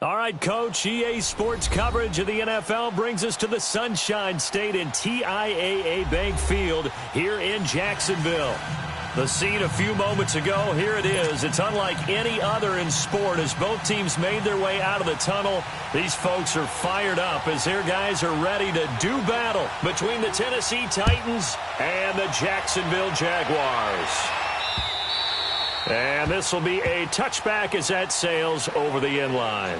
All right, Coach, EA Sports coverage of the NFL brings us to the Sunshine State in TIAA Bank Field here in Jacksonville. The scene a few moments ago, here it is. It's unlike any other in sport as both teams made their way out of the tunnel. These folks are fired up as their guys are ready to do battle between the Tennessee Titans and the Jacksonville Jaguars. And this will be a touchback as that sails over the end line.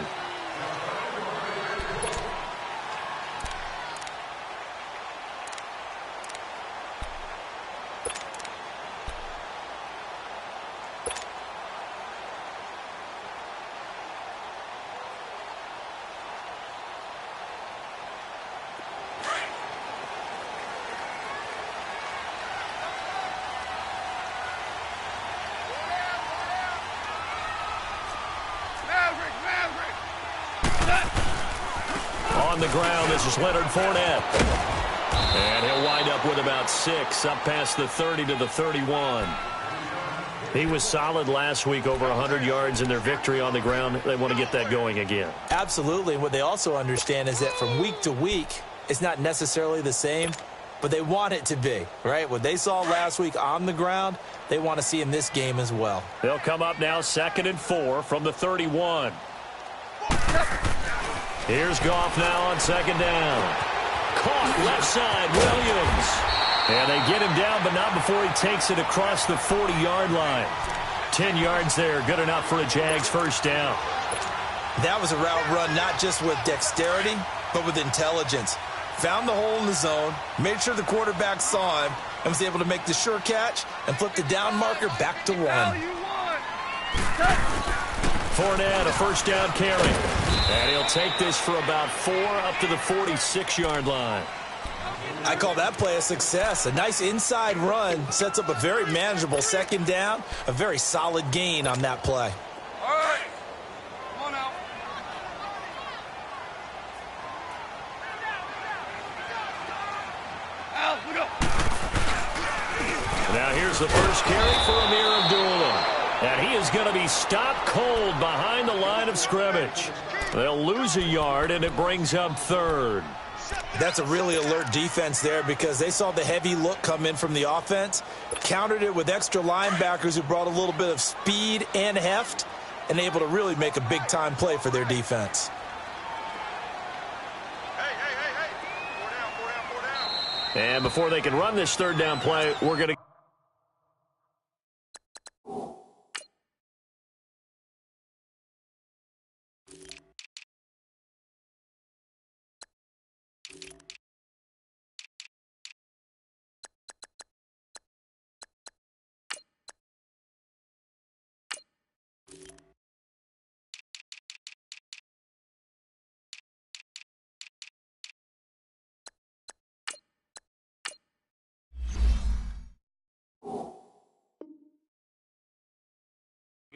On the ground, this is Leonard Fournette. And he'll wind up with about 6, up past the 30 to the 31. He was solid last week, over 100 yards in their victory on the ground. They want to get that going again. Absolutely. And what they also understand is that from week to week, it's not necessarily the same, but they want it to be, right? What they saw last week on the ground, they want to see in this game as well. They'll come up now 2nd and 4 from the 31. Here's Goff now on 2nd down. Caught left side, Williams. And they get him down, but not before he takes it across the 40-yard line. 10 yards there, good enough for a Jags first down. That was a route run not just with dexterity, but with intelligence. Found the hole in the zone, made sure the quarterback saw him, and was able to make the sure catch and flip the down marker back to 1. Fournette, a first down carry. And he'll take this for about 4 up to the 46-yard line. I call that play a success. A nice inside run sets up a very manageable 2nd down, a very solid gain on that play. All right. Come on now. Al, we go. Now here's the first carry for Amir Abdullah. And he is going to be stopped cold behind the line of scrimmage. They'll lose a yard, and it brings up 3rd. That's a really alert defense there because they saw the heavy look come in from the offense, countered it with extra linebackers who brought a little bit of speed and heft, and able to really make a big-time play for their defense. Hey. 4 down. And before they can run this 3rd down play, we're going to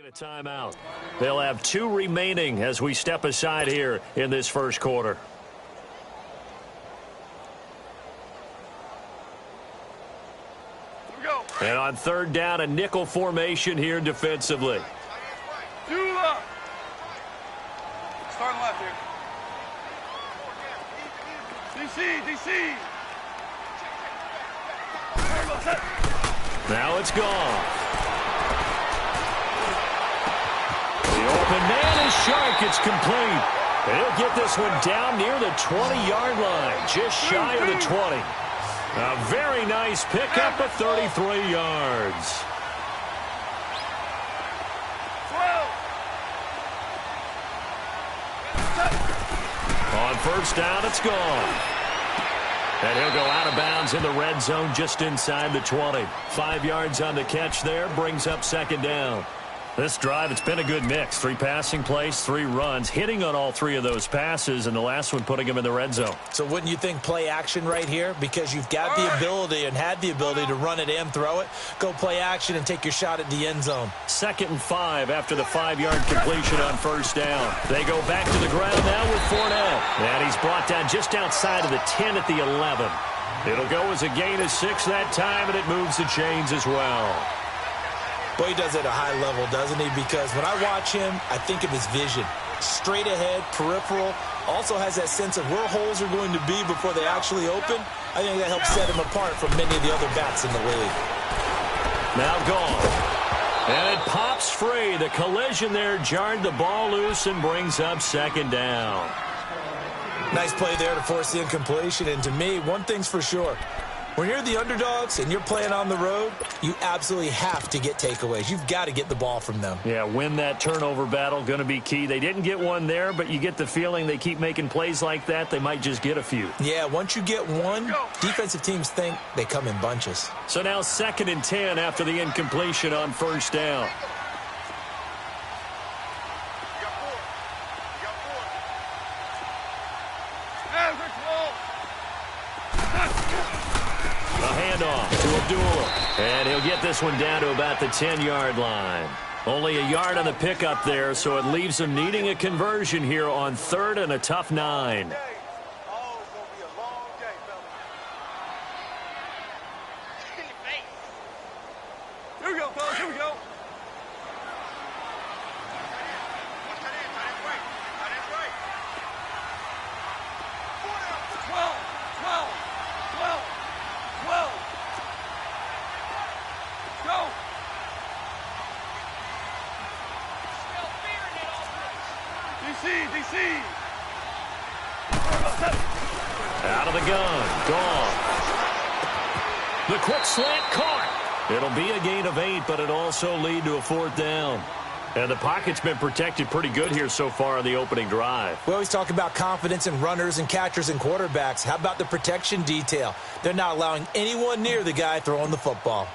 a timeout. They'll have 2 remaining as we step aside here in this first quarter. Here we go. And on 3rd down, a nickel formation here defensively. Dula. Start on the left here. DC. Now it's gone. The open man is Shark. It's complete. He'll get this one down near the 20-yard line, just shy of the 20. A very nice pickup of 33 yards. On 1st down, it's gone. And he'll go out of bounds in the red zone just inside the 20. 5 yards on the catch there, brings up 2nd down. This drive, it's been a good mix. 3 passing plays, 3 runs, hitting on all 3 of those passes, and the last one putting him in the red zone. So wouldn't you think play action right here? Because you've got the ability and had the ability to run it and throw it. Go play action and take your shot at the end zone. 2nd and 5 after the 5-yard completion on 1st down. They go back to the ground now with Fournette. And he's brought down just outside of the 10 at the 11. It'll go as a gain of 6 that time, and it moves the chains as well. Boy, he does it at a high level, doesn't he? Because when I watch him, I think of his vision. straight ahead, peripheral. Also has that sense of where holes are going to be before they actually open. I think that helps set him apart from many of the other bats in the league. Now gone. And it pops free. The collision there jarred the ball loose and brings up second down. Nice play there to force the incompletion. And to me, one thing's for sure. When you're the underdogs and you're playing on the road, you absolutely have to get takeaways. You've got to get the ball from them. Yeah, win that turnover battle, going to be key. They didn't get one there, but you get the feeling they keep making plays like that, they might just get a few. Yeah, once you get one, defensive teams think they come in bunches. So now 2nd and 10 after the incompletion on first down. And he'll get this one down to about the 10-yard line. Only a yard on the pickup there, so it leaves him needing a conversion here on 3rd and a tough 9. Here we go, fellas. Here we go. DC. Out of the gun. Gone. The quick slant caught. It'll be a gain of 8, but it also lead to a 4th down. And the pocket's been protected pretty good here so far on the opening drive. We always talk about confidence in runners and catchers and quarterbacks. How about the protection detail? They're not allowing anyone near the guy throwing the football.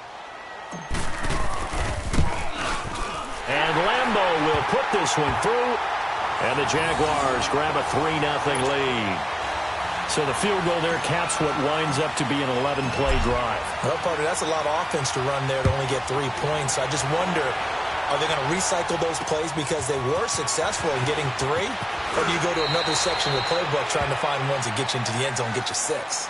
And Lambeau will put this one through. And the Jaguars grab a 3-0 lead. So the field goal there caps what winds up to be an 11-play drive. Well, partner, that's a lot of offense to run there to only get 3 points. I just wonder, are they going to recycle those plays because they were successful in getting 3? Or do you go to another section of the playbook trying to find ones that get you into the end zone and get you 6?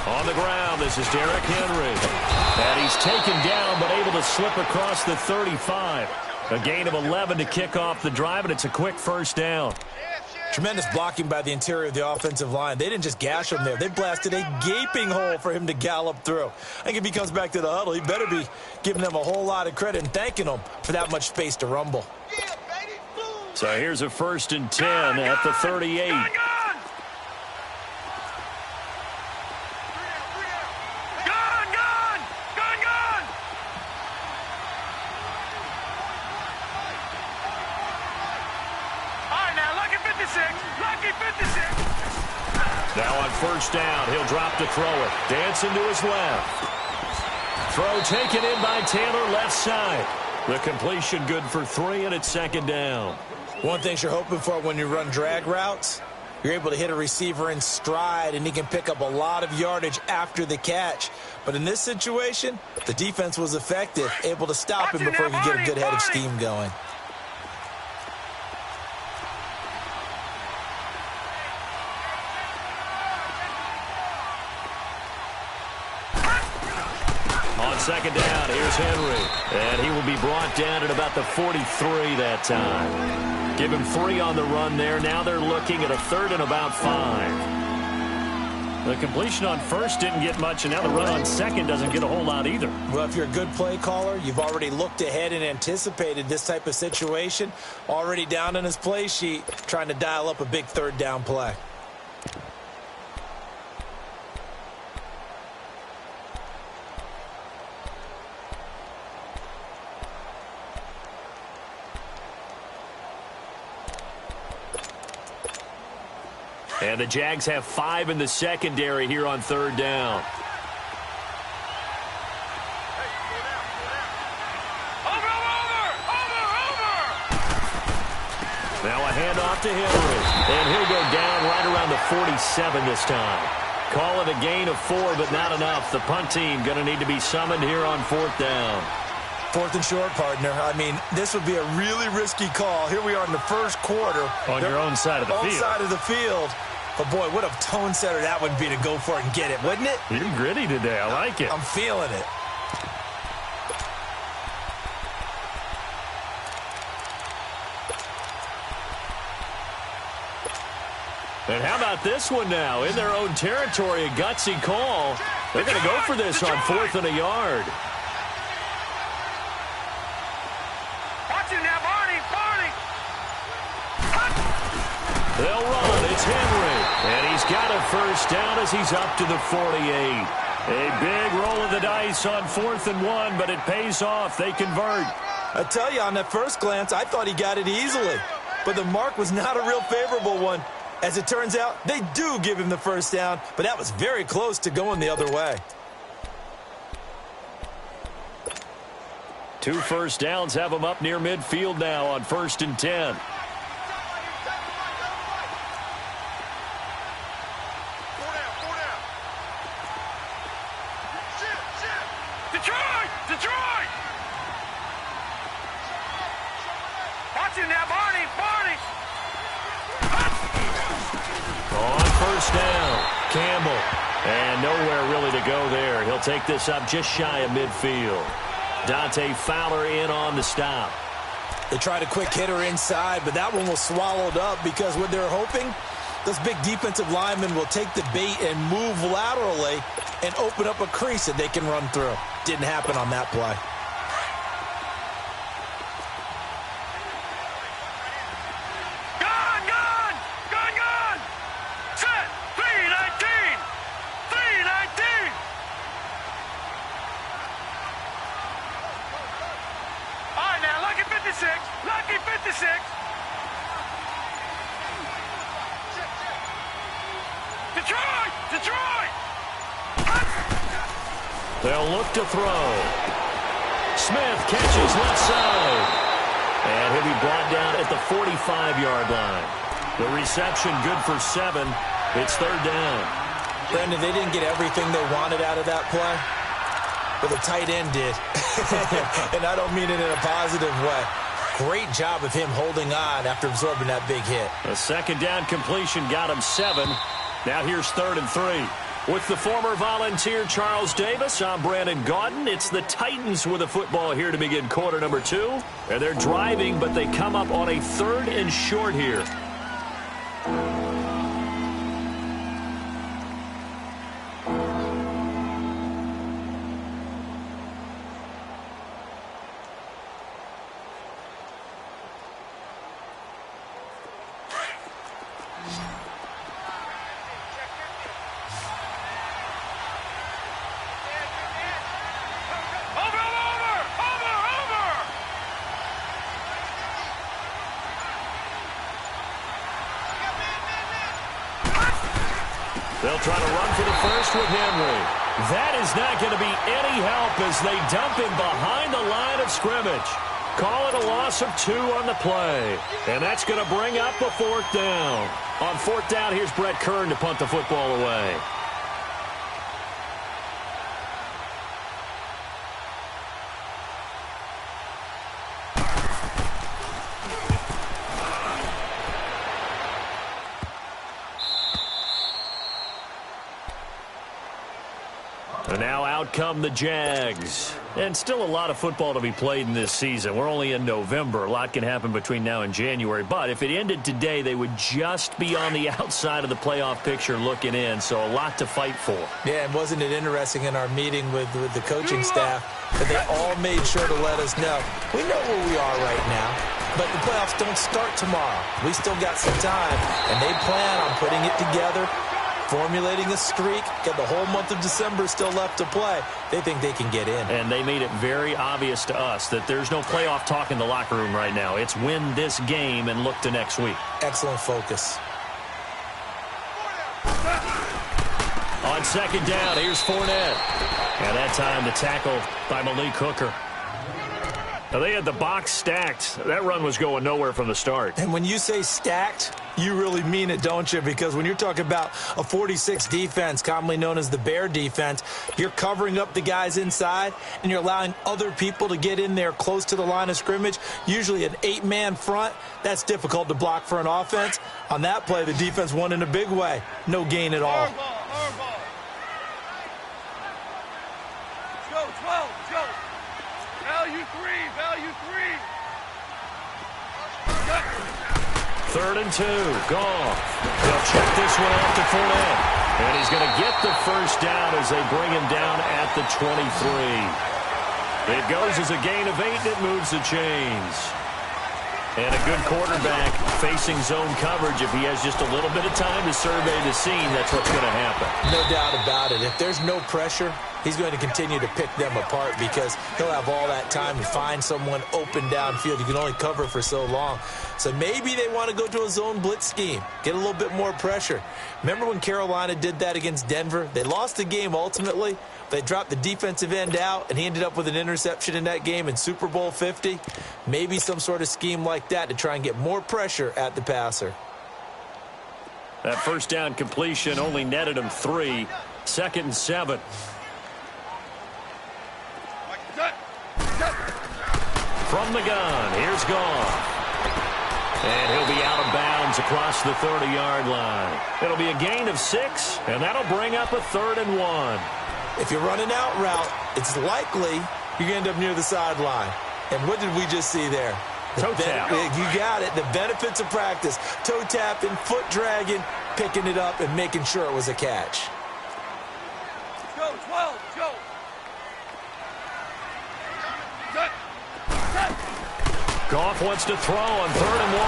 On the ground, this is Derrick Henry. And he's taken down, but able to slip across the 35. A gain of 11 to kick off the drive, and it's a quick first down. Tremendous blocking by the interior of the offensive line. They didn't just gash him there. They blasted a gaping hole for him to gallop through. I think if he comes back to the huddle, he better be giving them a whole lot of credit and thanking them for that much space to rumble. So here's a 1st and 10 at the 38. Now on first down, he'll drop to throw it. Dancing to his left. Throw taken in by Taylor, left side. The completion good for 3, and it's 2nd down. One thing you're hoping for when you run drag routes, you're able to hit a receiver in stride, and he can pick up a lot of yardage after the catch. But in this situation, the defense was effective, able to stop him before he could get a good head of steam going. On 2nd down, here's Henry. And he will be brought down at about the 43 that time. Give him 3 on the run there. Now they're looking at a 3rd and about 5. The completion on 1st didn't get much, and now the run on 2nd doesn't get a whole lot either. Well, if you're a good play caller, you've already looked ahead and anticipated this type of situation. Already down on his play sheet, trying to dial up a big 3rd down play. And the Jags have 5 in the secondary here on 3rd down. Now a handoff to Henry. And he'll go down right around the 47 this time. Call it a gain of 4, but not enough. The punt team going to need to be summoned here on 4th down. 4th and short, partner. I mean, this would be a really risky call. Here we are in the first quarter. On your own side of the field. On side of the field. But, boy, what a tone setter that would be to go for it and get it, wouldn't it? You're gritty today. I like it. I'm feeling it. And how about this one now? In their own territory, a gutsy call. They're going to go for this on 4th and a yard. Watch it now, Barney. They'll run. It's Henry. And he's got a first down as he's up to the 48. A big roll of the dice on 4th and 1, but it pays off. They convert. I tell you, on that first glance, I thought he got it easily. But the mark was not a real favorable one. As it turns out, they do give him the first down, but that was very close to going the other way. 2 first downs have him up near midfield now on 1st and 10. Detroit! Watch it now, Barney. On 1st down, Campbell. And nowhere really to go there. He'll take this up just shy of midfield. Dante Fowler in on the stop. They tried a quick hitter inside, but that one was swallowed up because what they're hoping, those big defensive linemen will take the bait and move laterally and open up a crease that they can run through. Didn't happen on that play. Gun! Set! 319! All right, now, lucky 56! Detroit! They'll look to throw. Smith catches left side. And he'll be brought down at the 45-yard line. The reception good for 7. It's 3rd down. Brandon, they didn't get everything they wanted out of that play, but the tight end did. And I don't mean it in a positive way. Great job of him holding on after absorbing that big hit. A 2nd down completion got him 7. Now here's 3rd and 3. With the former Volunteer Charles Davis, I'm Brandon Gaudin. It's the Titans with the football here to begin quarter number 2. And they're driving, but they come up on a 3rd and short here. They'll try to run for the first with Henry. That is not going to be any help as they dump him behind the line of scrimmage. Call it a loss of 2 on the play. And that's going to bring up a 4th down. On 4th down, here's Brett Kern to punt the football away. And now out come the Jags. And still a lot of football to be played in this season. We're only in November. A lot can happen between now and January. But if it ended today, they would just be on the outside of the playoff picture looking in. So a lot to fight for. Yeah, and wasn't it interesting in our meeting with the coaching staff that they all made sure to let us know, we know where we are right now, but the playoffs don't start tomorrow. We still got some time, and they plan on putting it together, formulating a streak, got the whole month of December still left to play. They think they can get in. And they made it very obvious to us that there's no playoff talk in the locker room right now. It's win this game and look to next week. Excellent focus. On 2nd down, here's Fournette. And that time the tackle by Malik Hooker. They had the box stacked. That run was going nowhere from the start. And when you say stacked, you really mean it, don't you? Because when you're talking about a 46 defense, commonly known as the Bear defense, you're covering up the guys inside, and you're allowing other people to get in there close to the line of scrimmage, usually an 8-man front. That's difficult to block for an offense. On that play, the defense won in a big way. No gain at all. Let's go, 12, let's go. Value 3, value 3. 3rd and 2. Goff. They'll check this one off to Fournette. And he's going to get the first down as they bring him down at the 23. It goes as a gain of 8, and it moves the chains. And a good quarterback facing zone coverage. If he has just a little bit of time to survey the scene, that's what's going to happen. No doubt about it. If there's no pressure, he's going to continue to pick them apart because he'll have all that time to find someone open downfield. You can only cover for so long. So maybe they want to go to a zone blitz scheme, get a little bit more pressure. Remember when Carolina did that against Denver? They lost the game ultimately. They dropped the defensive end out, and he ended up with an interception in that game in Super Bowl 50. Maybe some sort of scheme like that to try and get more pressure at the passer. That first down completion only netted him 3. 2nd and 7. From the gun, here's Goff. And he'll be out of bounds across the 30-yard line. It'll be a gain of 6, and that'll bring up a 3rd and 1. If you're running out route, it's likely you're going to end up near the sideline. And what did we just see there? Toe tap. You got it. The benefits of practice. Toe tapping, foot dragging, picking it up, and making sure it was a catch. Let's go, 12, let's go. Goff wants to throw on 3rd and 1.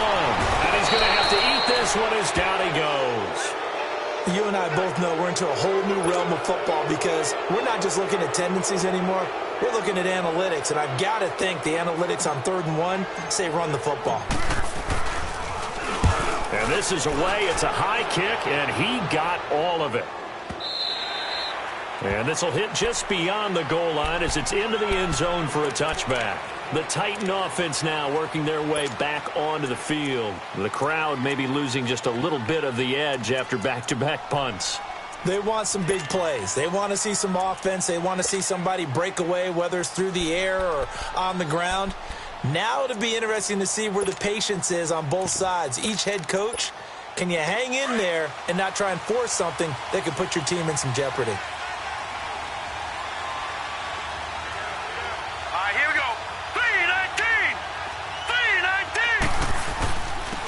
And he's going to have to eat this one as down he goes. You and I both know we're into a whole new realm of football because we're not just looking at tendencies anymore. We're looking at analytics, and I've got to think the analytics on 3rd and 1 say run the football. And this is away. It's a high kick, and he got all of it. And this will hit just beyond the goal line as it's into the end zone for a touchback. The Titan offense now working their way back onto the field. The crowd maybe losing just a little bit of the edge after back-to-back punts. They want some big plays. They want to see some offense. They want to see somebody break away, whether it's through the air or on the ground. Now it'll be interesting to see where the patience is on both sides. Each head coach, can you hang in there and not try and force something that could put your team in some jeopardy?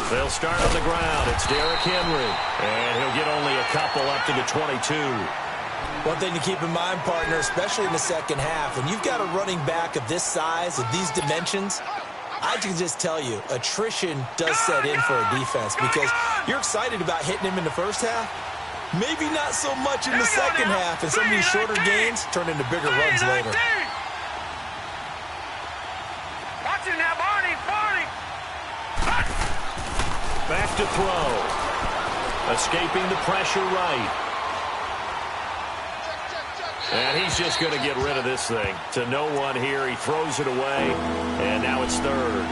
They'll start on the ground. It's Derrick Henry. And he'll get only a couple up to the 22. One thing to keep in mind, partner, especially in the second half, when you've got a running back of this size, of these dimensions, I can just tell you, attrition does set in for a defense because you're excited about hitting him in the first half. Maybe not so much in the second half, and some of these shorter gains turn into bigger runs later. Watch it now, Barney. Back to throw. Escaping the pressure right. And he's just going to get rid of this thing. To no one here. He throws it away. And now it's 3rd.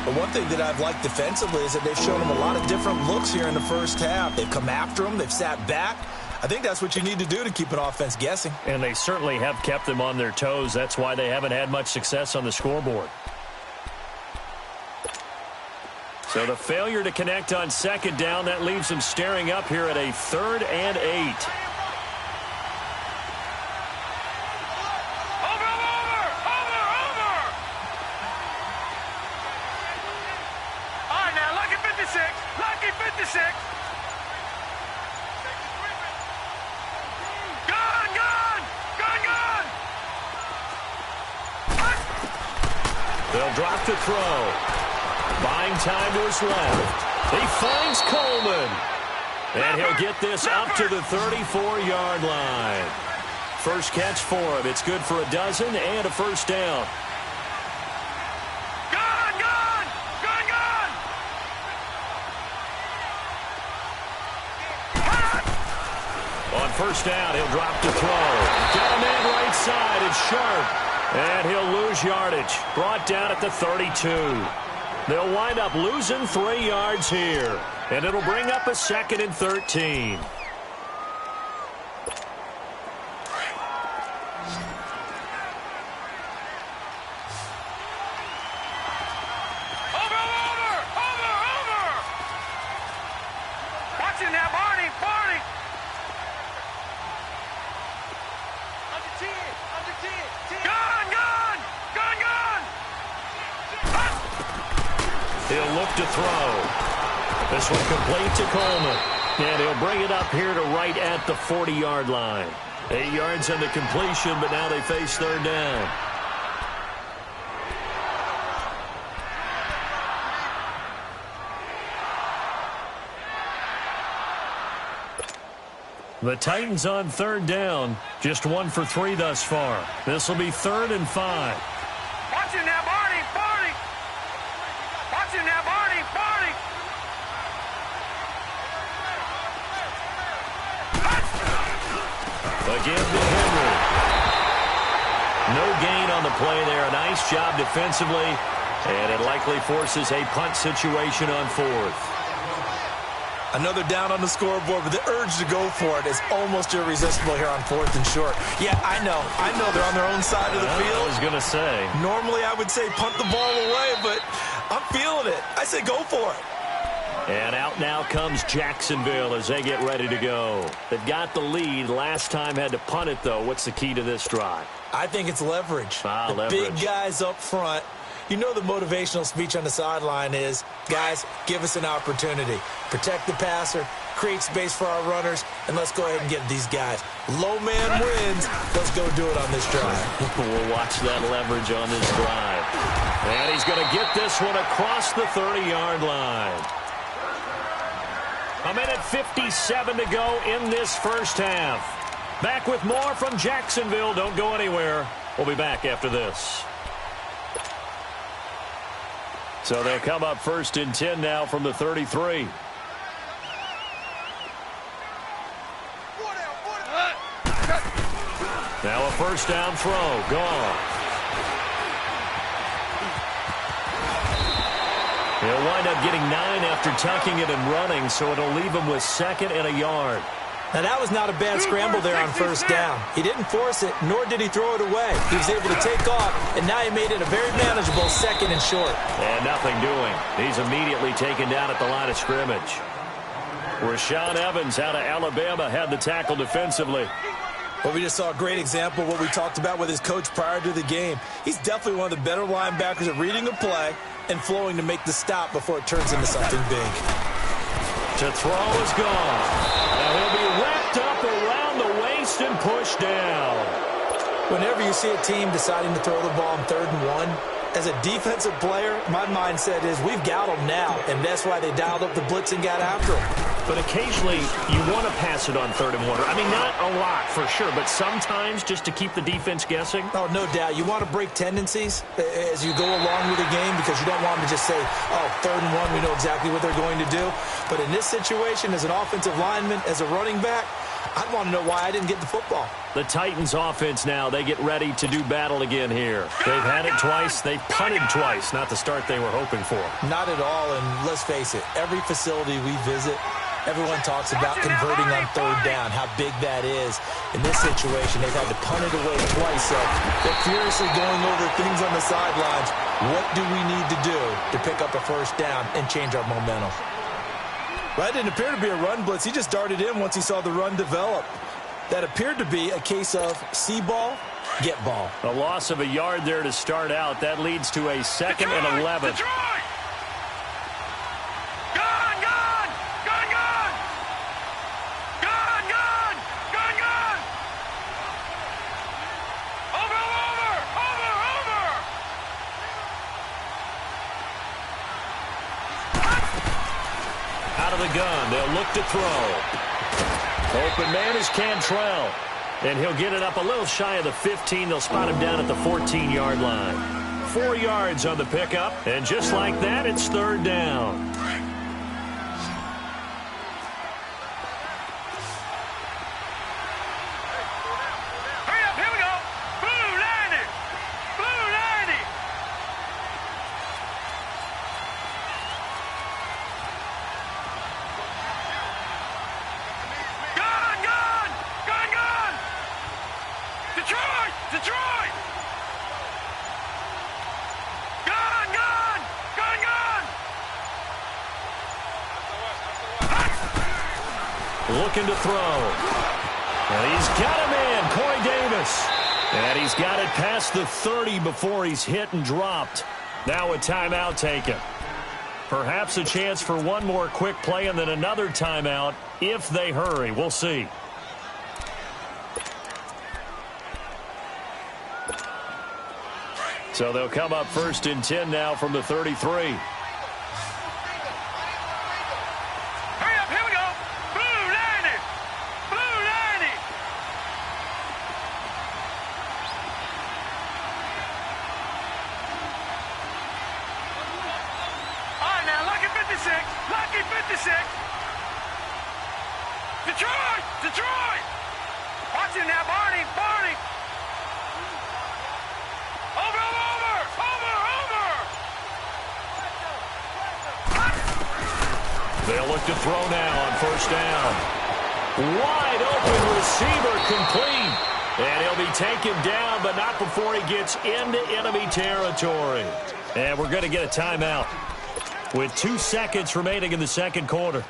But one thing that I've liked defensively is that they've shown him a lot of different looks here in the first half. They've come after him. They've sat back. I think that's what you need to do to keep an offense guessing. And they certainly have kept them on their toes. That's why they haven't had much success on the scoreboard. So the failure to connect on 2nd down, that leaves them staring up here at a 3rd and 8. Over! All right, now, lucky 56. Lucky 56. Gun! They'll drop to throw. Buying time to his left. He finds Coleman. And he'll get this up to the 34-yard line. First catch for him. It's good for a dozen and a first down. Gun! On first down, he'll drop to throw. Got a man right side. It's Sharp. And he'll lose yardage. Brought down at the 32. They'll wind up losing 3 yards here. And it'll bring up a 2nd and 13. He'll look to throw. This one complete to Coleman. And he'll bring it up here to right at the 40-yard line. 8 yards on the completion, but now they face 3rd down. The Titans on 3rd down. Just 1 for 3 thus far. This will be 3rd and 5. Watch him now, Barney. Barney. Watch him now, Barney. Barney. Again to Henry. No gain on the play there. A nice job defensively. And it likely forces a punt situation on 4th. Another down on the scoreboard, but the urge to go for it is almost irresistible here on 4th and short. Yeah, I know they're on their own side of the field. I was going to say. Normally I would say punt the ball away, but I'm feeling it. I say go for it. And out now comes Jacksonville as they get ready to go. They've got the lead. Last time had to punt it, though. What's the key to this drive? I think it's leverage. Leverage. Big guys up front. You know the motivational speech on the sideline is, guys, give us an opportunity. Protect the passer, create space for our runners, and let's go ahead and get these guys. Low man wins. Let's go do it on this drive. We'll watch that leverage on this drive. And he's going to get this one across the 30-yard line. 1:57 to go in this first half. Back with more from Jacksonville. Don't go anywhere. We'll be back after this. So they'll come up 1st and 10 now from the 33. Now a 1st down throw. Gone. He'll wind up getting 9 after tucking it and running, so it'll leave him with 2nd and a yard. Now, that was not a bad scramble there on 1st down. He didn't force it, nor did he throw it away. He was able to take off, and now he made it a very manageable 2nd and short. And nothing doing. He's immediately taken down at the line of scrimmage. Rashaan Evans out of Alabama had the tackle defensively. Well, we just saw a great example of what we talked about with his coach prior to the game. He's definitely one of the better linebackers at reading a play and flowing to make the stop before it turns into something big. To throw is gone. Now he'll be wrapped up around the waist and pushed down. Whenever you see a team deciding to throw the ball on 3rd and 1, as a defensive player, my mindset is we've got them now, and that's why they dialed up the blitz and got after them. But occasionally, you want to pass it on 3rd and 1. I mean, not a lot for sure, but sometimes just to keep the defense guessing. Oh, no doubt. You want to break tendencies as you go along with the game because you don't want them to just say, oh, 3rd and 1, we know exactly what they're going to do. But in this situation, as an offensive lineman, as a running back, I'd want to know why I didn't get the football. The Titans offense now, they get ready to do battle again here. They've had it twice. They've punted twice. Not the start they were hoping for. Not at all, and let's face it, every facility we visit, everyone talks about converting on 3rd down, how big that is. In this situation, they've had to punt it away twice, so they're furiously going over things on the sidelines. What do we need to do to pick up a 1st down and change our momentum? Well, that didn't appear to be a run blitz. He just darted in once he saw the run develop. That appeared to be a case of see ball, get ball. A loss of a yard there to start out. That leads to a 2nd and 11. Out of the gun, they'll look to throw. Open man is Cantrell. And he'll get it up a little shy of the 15. They'll spot him down at the 14-yard line. 4 yards on the pickup. And just like that, it's 3rd down. Hurry up, here we go. Blue, line it. looking to throw. And he's got him in, Corey Davis. And he's got it past the 30 before he's hit and dropped. Now a timeout taken. Perhaps a chance for one more quick play and then another timeout if they hurry. We'll see. So they'll come up 1st and 10 now from the 33. Detroit! Watch him now, Barney! Over! They'll look to throw now on 1st down. Wide open receiver complete. And he'll be taken down, but not before he gets into enemy territory. And we're going to get a timeout with 2 seconds remaining in the second quarter.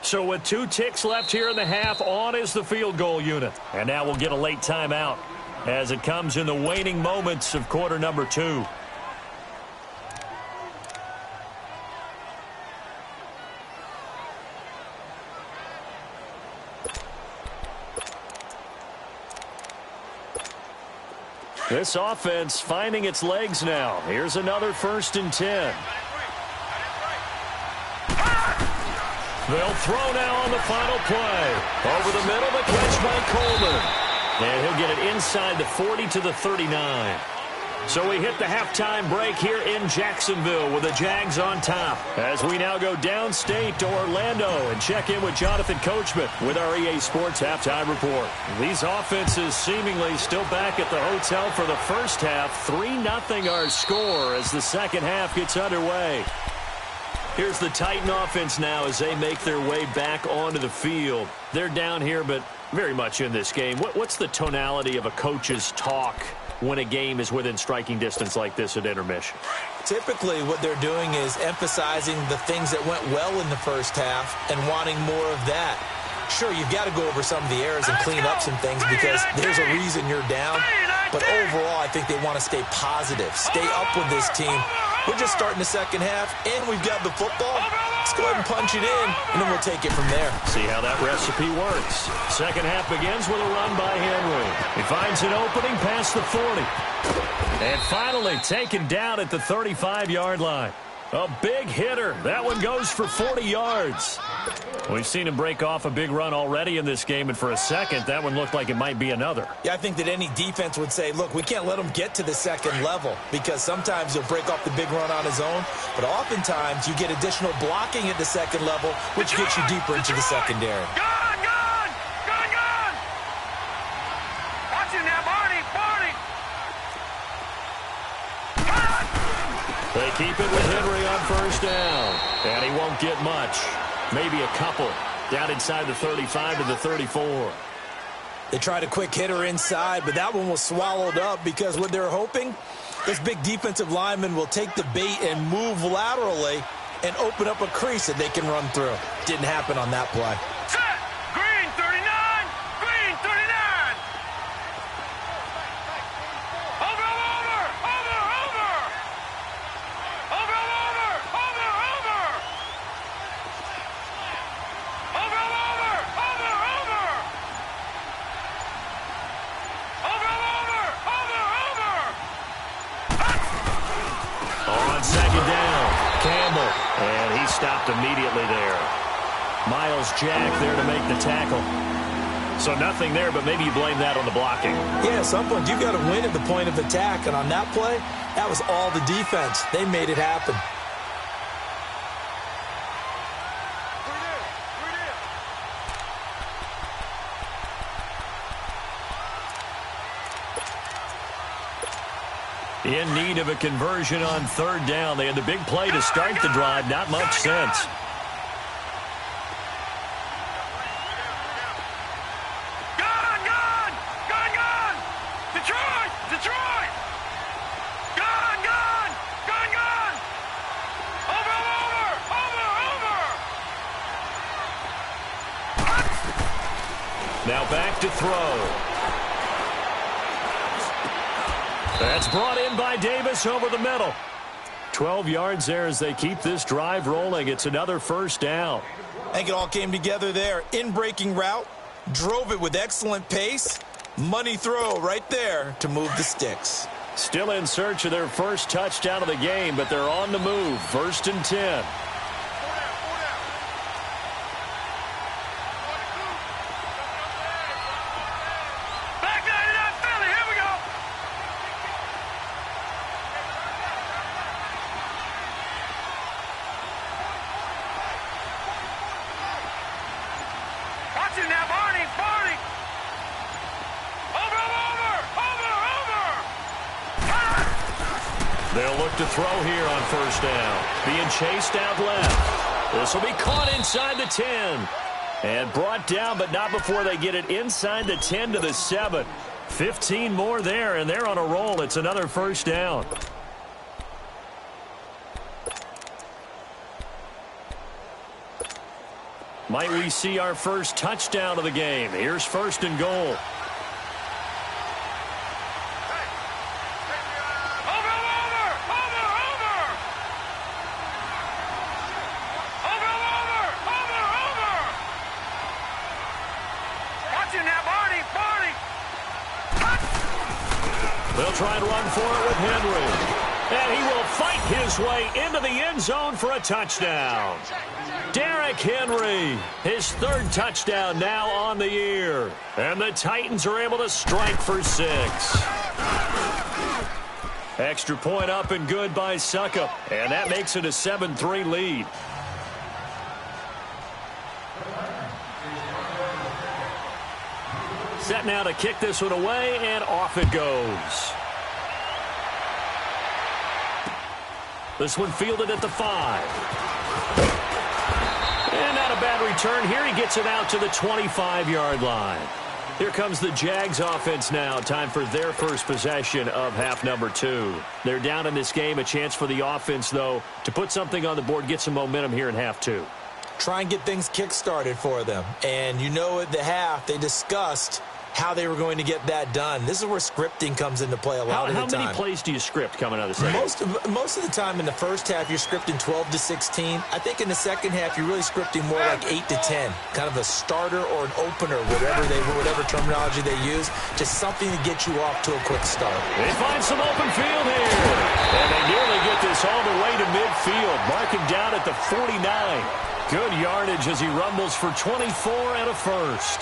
So with 2 ticks left here in the half, on is the field goal unit. And now we'll get a late timeout as it comes in the waning moments of quarter number 2. This offense finding its legs now. Here's another 1st and 10. They'll throw now on the final play. Over the middle, the catch by Coleman. And he'll get it inside the 40 to the 39. So we hit the halftime break here in Jacksonville with the Jags on top. As we now go downstate to Orlando and check in with Jonathan Coachman with our EA Sports Halftime Report. These offenses seemingly still back at the hotel for the first half. 3-0 our score as the second half gets underway. Here's the Titan offense now as they make their way back onto the field. They're down here, but very much in this game. What's the tonality of a coach's talk when a game is within striking distance like this at intermission? Typically, what they're doing is emphasizing the things that went well in the first half and wanting more of that. Sure, you've got to go over some of the errors and clean up some things because there's a reason you're down. But overall, I think they want to stay positive, stay up with this team. We're just starting the second half, and we've got the football. Let's go ahead and punch it in, and then we'll take it from there. See how that recipe works. Second half begins with a run by Henry. He finds an opening past the 40. And finally taken down at the 35-yard line. A big hitter. That one goes for 40 yards. We've seen him break off a big run already in this game, and for a second, that one looked like it might be another. Yeah, I think that any defense would say, look, we can't let him get to the second level because sometimes he'll break off the big run on his own, but oftentimes you get additional blocking at the second level, which gets you deeper into the secondary. Gone! Watch him now, Barney! They keep it with Henry on 1st down, and he won't get much. Maybe a couple down inside the 35 to the 34. They tried a quick hitter inside, but that one was swallowed up because what they're hoping, this big defensive lineman will take the bait and move laterally and open up a crease that they can run through. Didn't happen on that play. Set! Green 39! Green 39! Over! On second down, Campbell, and he stopped immediately there. Miles Jack there to make the tackle. So nothing there, but maybe you blame that on the blocking. Yeah, at some point you've got to win at the point of attack, and on that play, that was all the defense. They made it happen. In need of a conversion on 3rd down. They had the big play to start the drive. Not much sense. Now back to throw. That's brought in by Davis over the middle. 12 yards there as they keep this drive rolling. It's another first down. I think it all came together there. In-breaking route, drove it with excellent pace. Money throw right there to move the sticks. Still in search of their first touchdown of the game, but they're on the move. 1st and 10. They'll look to throw here on 1st down. Being chased out left. This will be caught inside the 10. And brought down, but not before they get it inside the 10 to the 7. 15 more there, and they're on a roll. It's another 1st down. Might we see our first touchdown of the game? Here's 1st and goal. They'll try and run for it with Henry. And he will fight his way into the end zone for a touchdown. Derrick Henry, his 3rd touchdown now on the year. And the Titans are able to strike for 6. Extra point up and good by Suckup. And that makes it a 7-3 lead. Set now to kick this one away, and off it goes. This one fielded at the 5. And not a bad return here. He gets it out to the 25-yard line. Here comes the Jags offense now. Time for their first possession of half number 2. They're down in this game. A chance for the offense, though, to put something on the board, get some momentum here in half 2. Try and get things kick-started for them. And you know at the half, they discussed how they were going to get that done. This is where scripting comes into play a lot of the time. How many plays do you script coming out of the second? Most of the time in the first half, you're scripting 12 to 16. I think in the second half, you're really scripting more like 8 to 10. Kind of a starter or an opener, whatever terminology they use. Just something to get you off to a quick start. They find some open field here. And they nearly get this all the way to midfield. Mark him down at the 49. Good yardage as he rumbles for 24 and a first.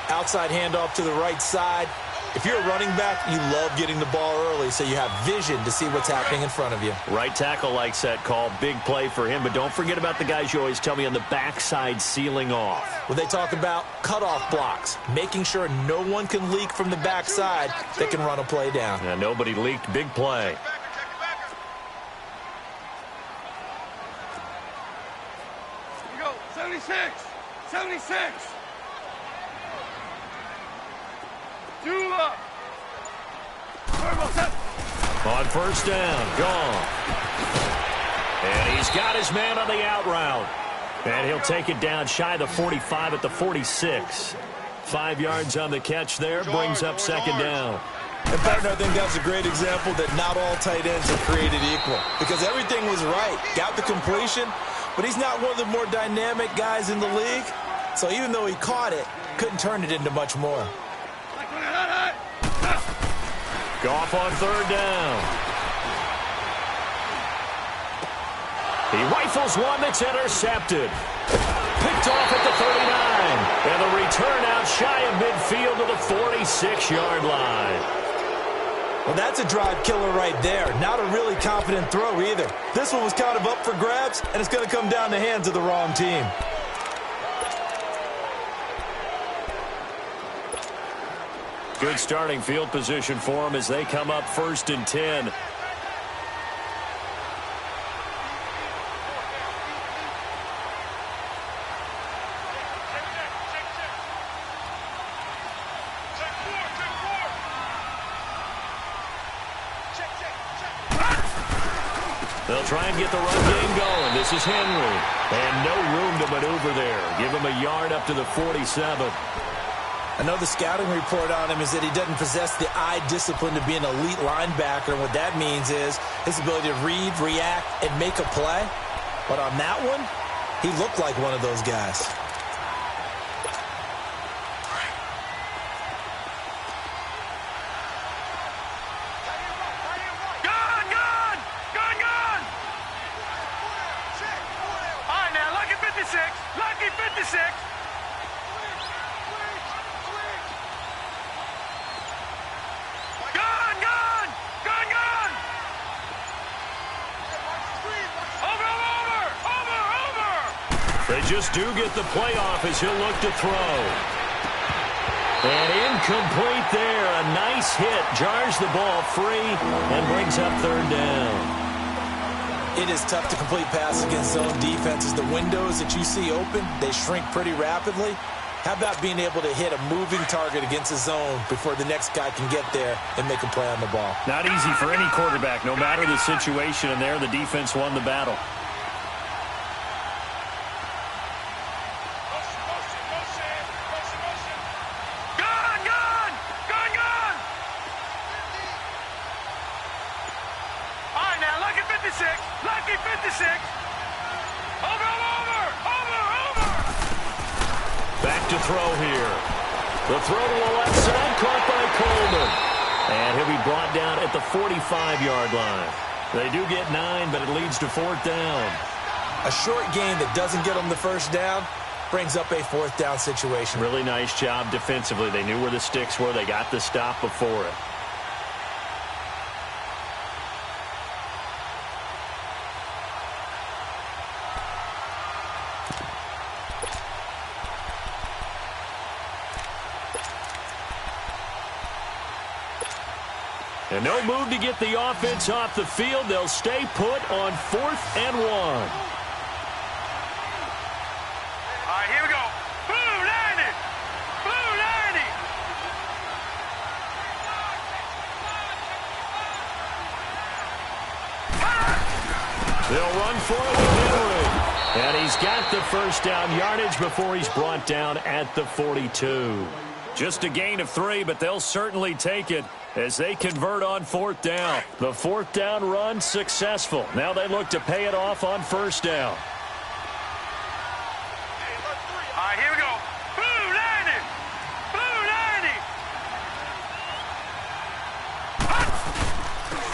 Outside handoff to the right side. If you're a running back, you love getting the ball early so you have vision to see what's happening in front of you. Right tackle likes that call. Big play for him, but don't forget about the guys you always tell me on the backside sealing off. When they talk about cutoff blocks, making sure no one can leak from the backside that can run a play down. And nobody leaked. Big play. Here we go. 76. 76. On 1st down, gone. And he's got his man on the out route. And he'll take it down shy of the 45 at the 46. 5 yards on the catch there, brings up 2nd down. And partner, I think that's a great example that not all tight ends are created equal. Because everything was right. Got the completion, but he's not one of the more dynamic guys in the league. So even though he caught it, couldn't turn it into much more. Goff on 3rd down. He rifles one that's intercepted. Picked off at the 39. And the return out shy of midfield to the 46-yard line. Well, that's a drive killer right there. Not a really confident throw either. This one was kind of up for grabs, and it's going to come down the hands of the wrong team. Good starting field position for them as they come up 1st and 10. They'll try and get the run game going. This is Henry. And no room to maneuver there. Give him a yard up to the 47. I know the scouting report on him is that he doesn't possess the eye discipline to be an elite linebacker, and what that means is his ability to read, react, and make a play. But on that one, he looked like one of those guys. Lucky 56. They just do get the playoff as he'll look to throw. And incomplete there. A nice hit. Jars the ball free and brings up third down. It is tough to complete passes against zone defenses. The windows that you see open, they shrink pretty rapidly. How about being able to hit a moving target against a zone before the next guy can get there and make a play on the ball? Not easy for any quarterback, no matter the situation, and there the defense won the battle. Lucky 56. Over. Back to throw here. The throw to the left side, caught by Coleman. And he'll be brought down at the 45-yard line. They do get 9, but it leads to fourth down. A short gain that doesn't get them the first down brings up a fourth down situation. Really nice job defensively. They knew where the sticks were. They got the stop before it. And no move to get the offense off the field. They'll stay put on 4th and 1. All right, here we go. Blue 90. Blue 90. They'll run for it with Henry. And he's got the first down yardage before he's brought down at the 42. Just a gain of 3, but they'll certainly take it as they convert on 4th down. The 4th down run successful. Now they look to pay it off on 1st down. All right, here we go. Blue 90. Blue 90.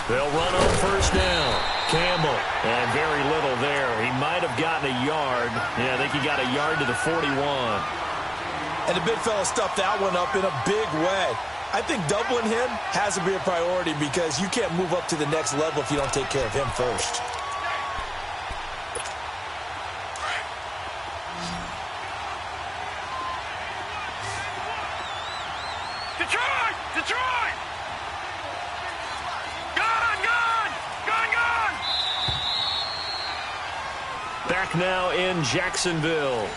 They'll run on 1st down. Campbell, and very little there. He might have gotten a yard. Yeah, I think he got a yard to the 41. And the big fella stuffed that one up in a big way. I think doubling him has to be a priority because you can't move up to the next level if you don't take care of him first. Detroit! Detroit! Gone! Back now in Jacksonville.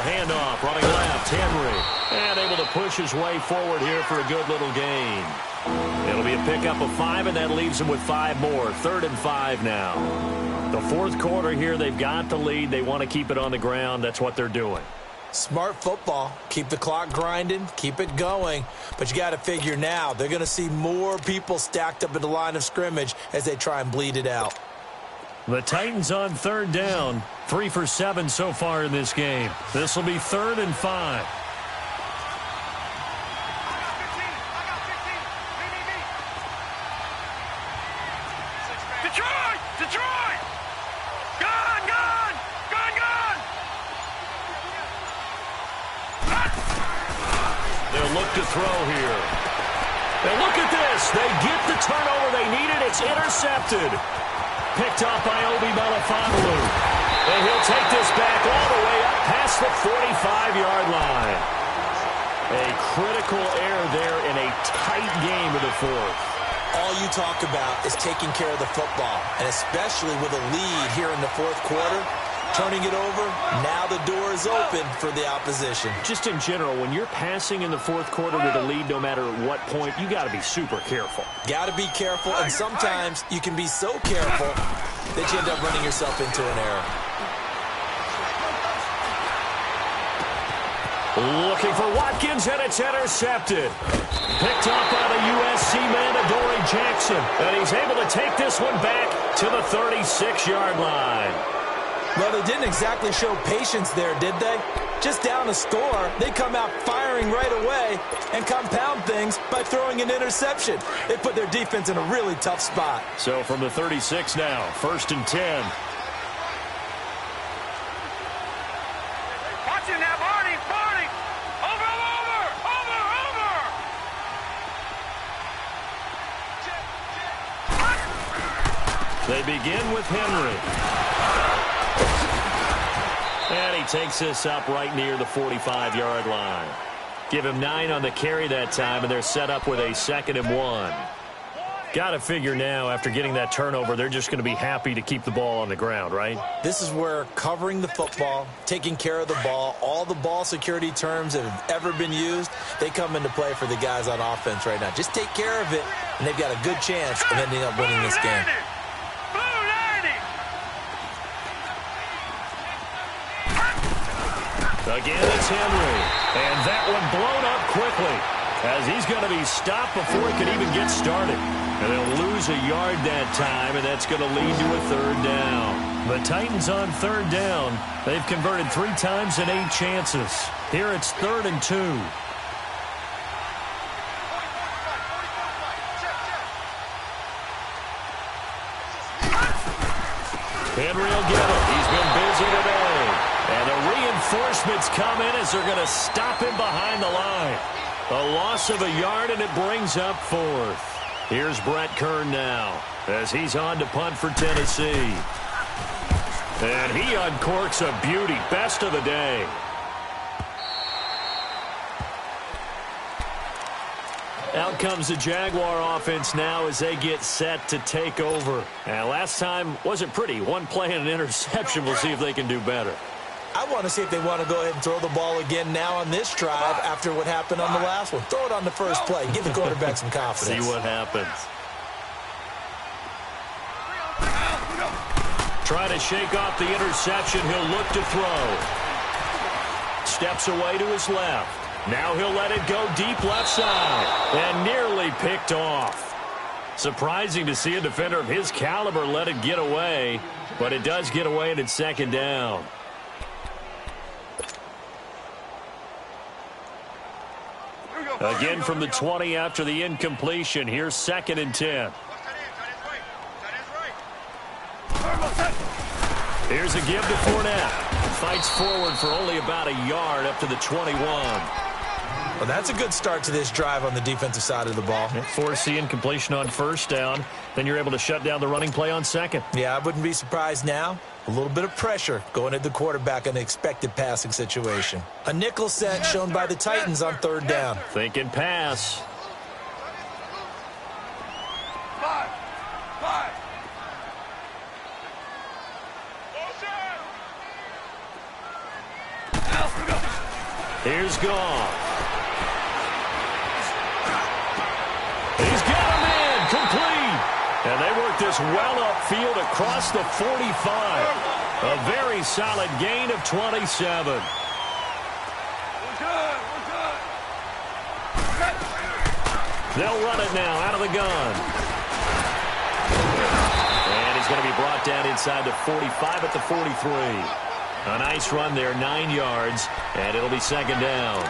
Handoff, running left, Henry. And able to push his way forward here for a good little gain. It'll be a pickup of 5, and that leaves him with 5 more. 3rd and 5 now. The 4th quarter here, they've got the lead. They want to keep it on the ground. That's what they're doing. Smart football. Keep the clock grinding. Keep it going. But you got to figure now, they're going to see more people stacked up at the line of scrimmage as they try and bleed it out. The Titans on 3rd down. 3 for 7 so far in this game. This will be 3rd and 5. Detroit! Detroit! Gone! They'll look to throw here. And look at this. They get the turnover they needed. It's intercepted. Picked off by Obi Melifonwu. And he'll take this back all the way up past the 45-yard line. A critical error there in a tight game of the fourth. All you talk about is taking care of the football, and especially with a lead here in the fourth quarter. Turning it over, now the door is open for the opposition. Just in general, when you're passing in the fourth quarter with a lead, no matter what point, you got to be super careful. Got to be careful, and sometimes you can be so careful that you end up running yourself into an error. Looking for Watkins, and it's intercepted. Picked up by the USC man, Adoree Jackson. And he's able to take this one back to the 36-yard line. Well, they didn't exactly show patience there, did they? Just down a score, they come out firing right away and compound things by throwing an interception. They put their defense in a really tough spot. So from the 36 now, 1st and 10. Watch him now, Barney. Over. They begin with Henry. And he takes this up right near the 45-yard line. Give him 9 on the carry that time, and they're set up with a 2nd and 1. Got to figure now, after getting that turnover, they're just going to be happy to keep the ball on the ground, right? This is where covering the football, taking care of the ball, all the ball security terms that have ever been used, they come into play for the guys on offense right now. Just take care of it, and they've got a good chance of ending up winning this game. Again, it's Henry. And that one blown up quickly as he's going to be stopped before he can even get started. And they'll lose a yard that time, and that's going to lead to a 3rd down. The Titans on 3rd down. They've converted 3 times in 8 chances. Here it's 3rd and 2. Henry will get it. He's been busy today. And the reinforcements come in as they're going to stop him behind the line. A loss of a yard, and it brings up 4th. Here's Brett Kern now as he's on to punt for Tennessee. And he uncorks a beauty. Best of the day. Out comes the Jaguar offense now as they get set to take over. And last time wasn't pretty. One play and an interception. We'll see if they can do better. I want to see if they want to go ahead and throw the ball again now on this drive after what happened on the last one. Throw it on the first play. Give the quarterback some confidence. See what happens. Trying to shake off the interception. He'll look to throw. Steps away to his left. Now he'll let it go deep left side. And nearly picked off. Surprising to see a defender of his caliber let it get away. But it does get away, and it's 2nd down. Again from the 20 after the incompletion. Here's 2nd and 10. Here's a give to Fournette. Fights forward for only about a yard up to the 21. Well, that's a good start to this drive on the defensive side of the ball. Force the incompletion on 1st down. Then you're able to shut down the running play on 2nd. Yeah, I wouldn't be surprised now. A little bit of pressure going at the quarterback in an expected passing situation. A nickel set shown by the Titans on 3rd down. Thinking pass. Here's Goff. He's got him in. Complete. And they work this well upfield across the 45. A very solid gain of 27. They'll run it now out of the gun. And he's going to be brought down inside the 45 at the 43. A nice run there, 9 yards, and it'll be 2nd down.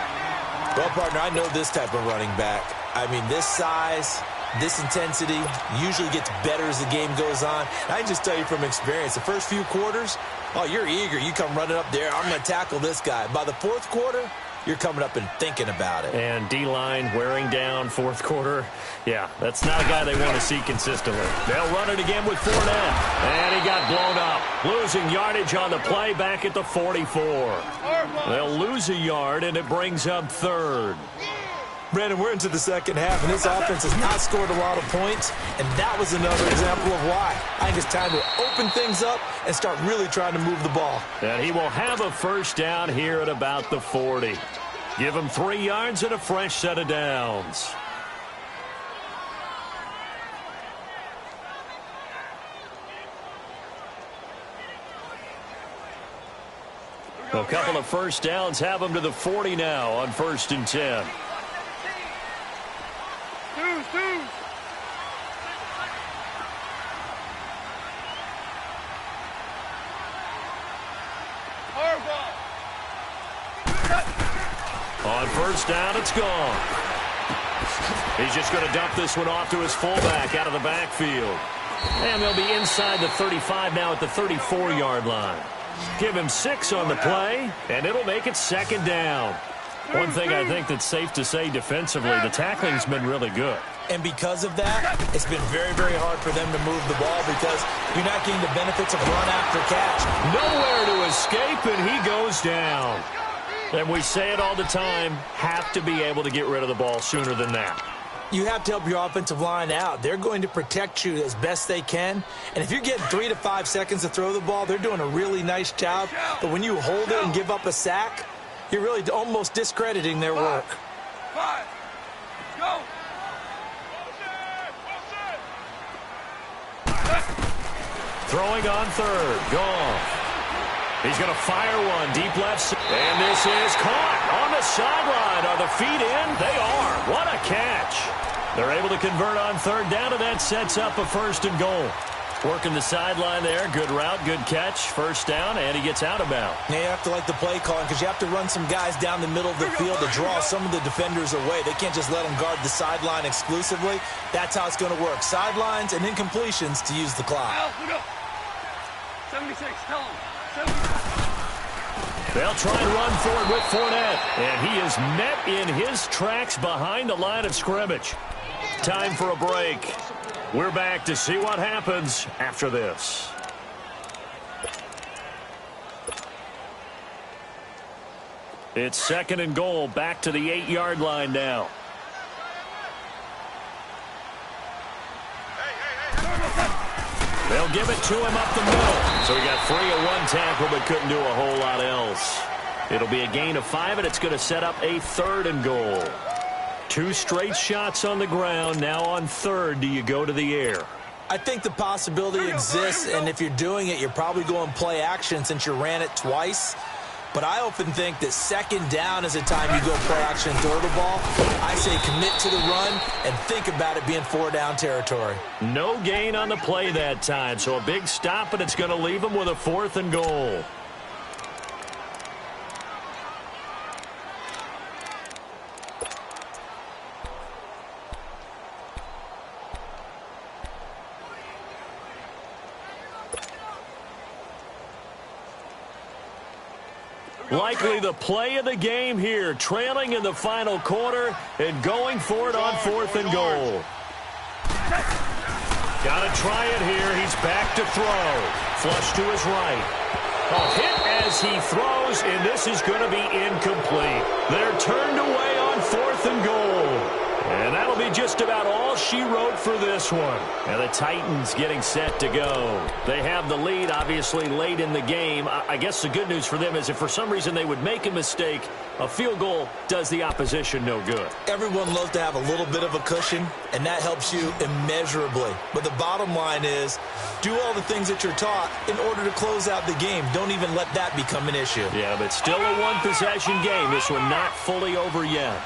Well, partner, I know this type of running back. I mean, this size, this intensity usually gets better as the game goes on. I can just tell you from experience, the first few quarters, oh, you're eager. You come running up there, I'm going to tackle this guy. By the 4th quarter, you're coming up and thinking about it. And D-line wearing down fourth quarter. Yeah, that's not a guy they want to see consistently. They'll run it again with Fournette. And he got blown up. Losing yardage on the play back at the 44. They'll lose a yard, and it brings up third. Brandon, we're into the second half, and this offense has not scored a lot of points, and that was another example of why. I think it's time to open things up and start really trying to move the ball. And he will have a first down here at about the 40. Give him 3 yards and a fresh set of downs. A couple of first downs have him to the 40 now on 1st and 10. On first down, it's gone. He's just going to dump this one off to his fullback out of the backfield. And they'll be inside the 35 now at the 34-yard line. Give him 6 on the play, and it'll make it second down. One thing I think that's safe to say defensively, the tackling's been really good. And because of that, it's been very, very hard for them to move the ball because you're not getting the benefits of run after catch. Nowhere to escape, and he goes down. And we say it all the time, have to be able to get rid of the ball sooner than that. You have to help your offensive line out. They're going to protect you as best they can. And if you're getting 3 to 5 seconds to throw the ball, they're doing a really nice job. But when you hold it and give up a sack, you're really almost discrediting their work. 5, go. Throwing on third, gone. He's going to fire one deep left. And this is caught on the sideline. Are the feet in? They are. What a catch. They're able to convert on third down, and that sets up a 1st and goal. Working the sideline there. Good route, good catch. First down, and he gets out of bounds. Now you have to like the play calling because you have to run some guys down the middle of the field to draw some of the defenders away. They can't just let them guard the sideline exclusively. That's how it's going to work. Sidelines and incompletions to use the clock. 76, tell him. 76. They'll try and run forward with Fournette. And he is met in his tracks behind the line of scrimmage. Time for a break. We're back to see what happens after this. It's 2nd and goal, back to the 8-yard line now. They'll give it to him up the middle. So he got free of one tackle but couldn't do a whole lot else. It'll be a gain of 5, and it's going to set up a 3rd and goal. 2 straight shots on the ground. Now on third, do you go to the air? I think the possibility exists, and if you're doing it, you're probably going play action since you ran it twice. But I often think that 2nd down is a time you go play action and throw the ball. I say commit to the run and think about it being 4-down territory. No gain on the play that time, so a big stop, and it's going to leave him with a 4th and goal. Likely the play of the game here, trailing in the final quarter and going for it on 4th and goal. Got to try it here. He's back to throw. Flush to his right. A hit as he throws, and this is going to be incomplete. They're turned away on 4th and goal. And that'll be just about all she wrote for this one. And the Titans getting set to go. They have the lead, obviously, late in the game. I guess the good news for them is if for some reason they would make a mistake, a field goal does the opposition no good. Everyone loves to have a little bit of a cushion, and that helps you immeasurably. But the bottom line is, do all the things that you're taught in order to close out the game. Don't even let that become an issue. Yeah, but still a one-possession game. This one not fully over yet.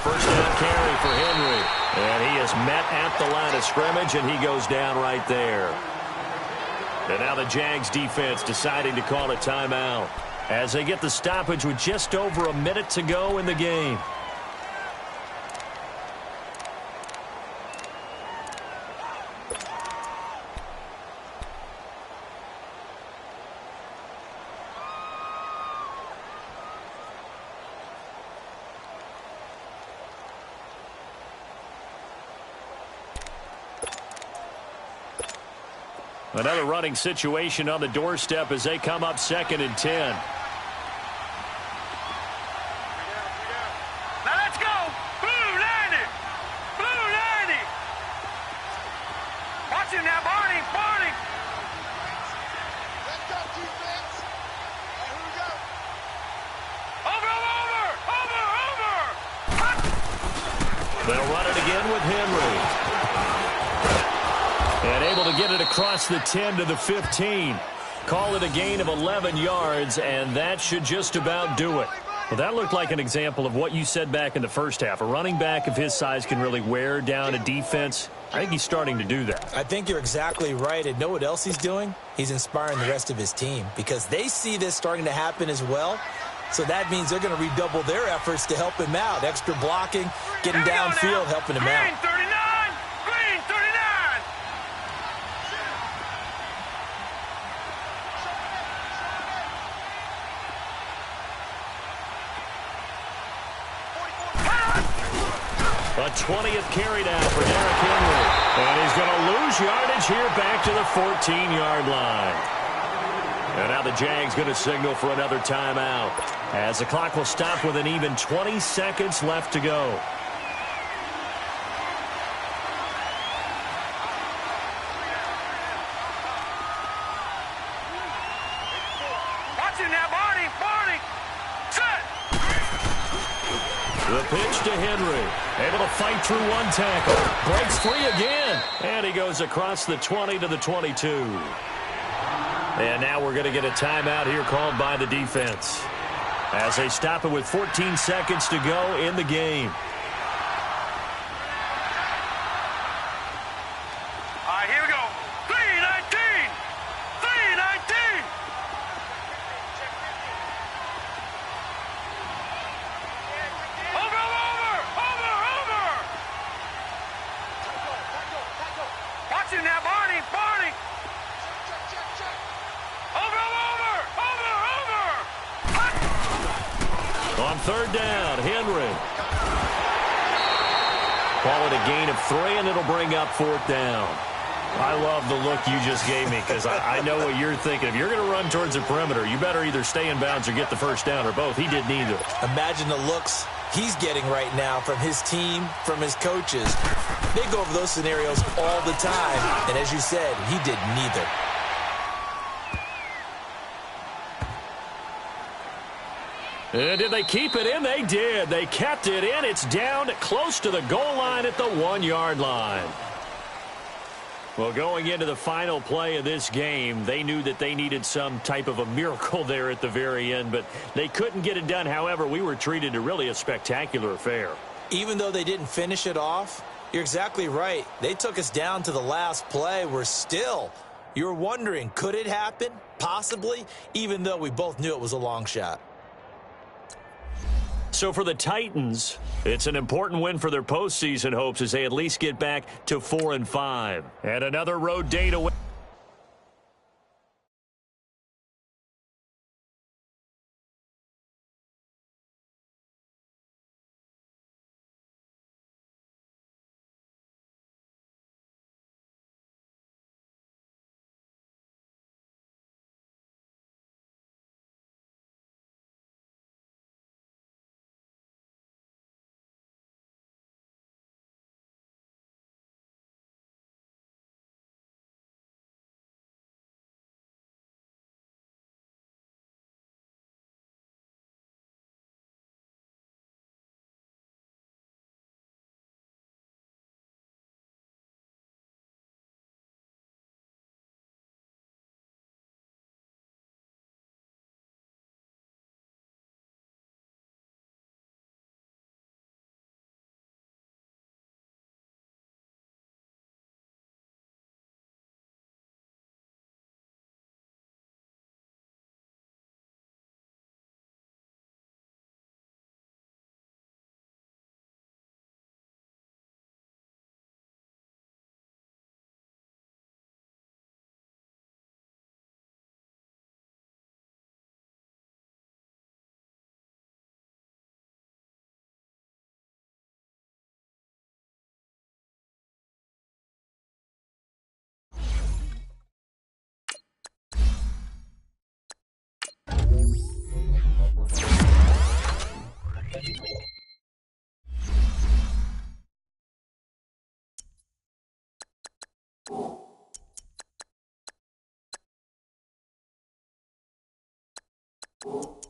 First down carry for Henry. And he is met at the line of scrimmage, and he goes down right there. And now the Jags defense deciding to call a timeout as they get the stoppage with just over a minute to go in the game. Another running situation on the doorstep as they come up 2nd and 10. Now let's go. Blue 90. Blue 90. Watch him now, Barney. Barney. Let's go, defense. Here we go. Over, over, over, over. They'll run it again with Henry. And able to get it across the 10 to the 15. Call it a gain of 11 yards, and that should just about do it. Well, that looked like an example of what you said back in the first half. A running back of his size can really wear down a defense. I think he's starting to do that. I think you're exactly right. And know what else he's doing? He's inspiring the rest of his team because they see this starting to happen as well. So that means they're going to redouble their efforts to help him out. Extra blocking, getting downfield, helping him out. Green 39. Green 39. A 20th carry down for Derrick Henry. And he's going to lose yardage here back to the 14-yard line. And now the Jags going to signal for another timeout as the clock will stop with an even 20 seconds left to go. Watch him now, Barney. Barney. Set. The pitch to Henry. Able to fight through one tackle. Breaks free again. And he goes across the 20 to the 22. And now we're going to get a timeout here called by the defense as they stop it with 14 seconds to go in the game. All right, here we go. 319. 319. Over, over, over, over. Watch him now, Barney. Barney. Over, over, over, over. On 3rd down, Henry. Call it a gain of 3, and it'll bring up 4th down. I love the look you just gave me because I know what you're thinking. If you're going to run towards the perimeter, you better either stay in bounds or get the 1st down, or both. He did neither. Imagine the looks he's getting right now from his team, from his coaches. They go over those scenarios all the time, and as you said, he did neither. And did they keep it in? They did. They kept it in. It's down close to the goal line at the 1-yard line. Well, going into the final play of this game, they knew that they needed some type of a miracle there at the very end, but they couldn't get it done. However, we were treated to really a spectacular affair. Even though they didn't finish it off, you're exactly right. They took us down to the last play. You're wondering, could it happen? Possibly, even though we both knew it was a long shot. So for the Titans, it's an important win for their postseason hopes as they at least get back to 4-5. And another road day to win. you.